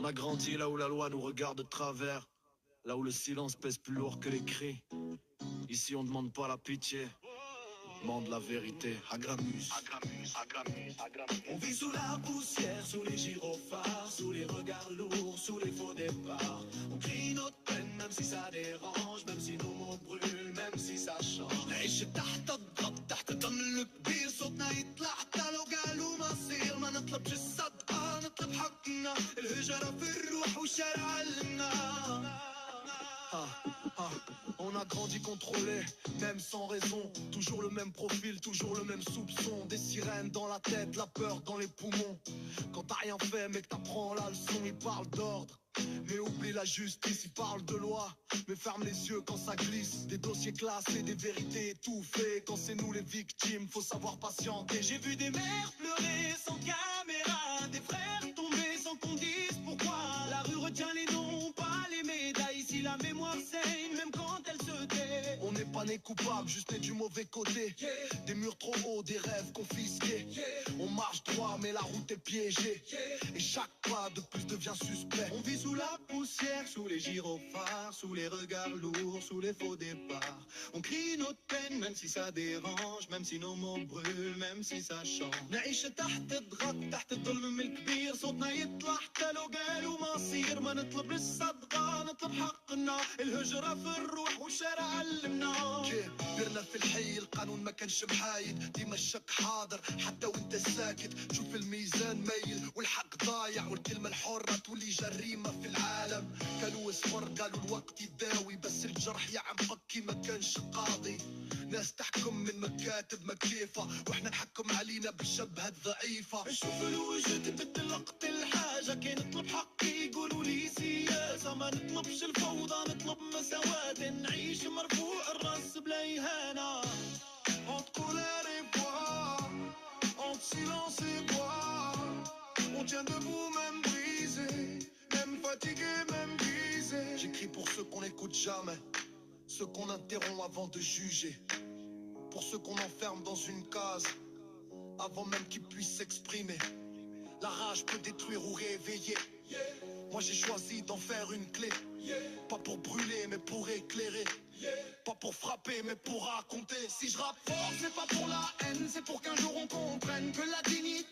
On a grandi là où la loi nous regarde de travers, là où le silence pèse plus lourd que les cris. Ici on demande pas la pitié, on demande la vérité. Agramus, Agramus, Agramus, Agramus. On vit sous la poussière, sous les gyrophares, sous les regards lourds, sous les faux départs. On crie notre peine même si ça dérange, même si nos mots brûlent, même si ça change. نعيش تحت الضغط تحت ضم الكبير، صوتنا يطلع حتى لو قالوا ما صير. ما نطلبش الصدقة نطلب حقنا، الهجرة في الروح والشارع علمنا. On a grandi contrôlé, même sans raison. Toujours le même profil, toujours le même soupçon. Des sirènes dans la tête, la peur dans les poumons. Quand t'as rien fait mais que t'apprends la leçon, ils parlent d'ordre, mais oublie la justice. Ils parlent de loi, mais ferme les yeux quand ça glisse. Des dossiers classés, des vérités étouffées. Quand c'est nous les victimes, faut savoir patienter. J'ai vu des mères pleurer sans caméra, des frères tomber sans qu'on dise pourquoi. La rue retient les noms, pas les médailles. Si la mémoire saigne, même quand elle se tait. On n'est pas né coupable, juste né du mauvais côté. Des murs trop hauts, des rêves confisqués. On marche droit mais la route est piégée, et chaque pas de plus devient suspect. On vit sous la poussière, sous les gyrophares, sous les regards lourds, sous les faux départs. On crie notre peine même si ça dérange, même si nos mots brûlent, même si ça change. نعيش تحت الضغط تحت الظلم الكبير، صوتنا يطلع حتى لو قالوا ما صير. ما نطلب الصدقة نطلب حقنا، الهجرة في الروح والشارع علمنا. كبرنا في الحي القانون ما كانش محايد، ديما الشك حاضر حتى وانت ساكت. شوف الميزان مايل والحق ضايع، والكلمة الحرة تولي جريمة في العالم. كانوا اصفر قالوا الوقت يداوي، بس الجرح يا عم فكي ما كانش قاضي. ناس تحكم من مكاتب مكيفة، واحنا نحكم علينا بالشبهة الضعيفة. نشوف الوجود تبدل وقت الحاجة، كي نطلب حقي يقولوا لي سياسة. ما نطلبش الفوضى نطلب مساواة، نعيش مرفوع الراس بلا إهانة. Entre colère et poids, entre silence et bois, on tient debout même brisé, même fatigué, même brisé. J'écris pour ceux qu'on n'écoute jamais, ceux qu'on interrompt avant de juger, pour ceux qu'on enferme dans une case avant même qu'ils puissent s'exprimer. La rage peut détruire ou réveiller. Moi j'ai choisi d'en faire une clé, pas pour brûler mais pour éclairer. Pas pour frapper mais pour raconter. Si je rappe fort c'est pas pour la haine, c'est pour qu'un jour on comprenne que la dignité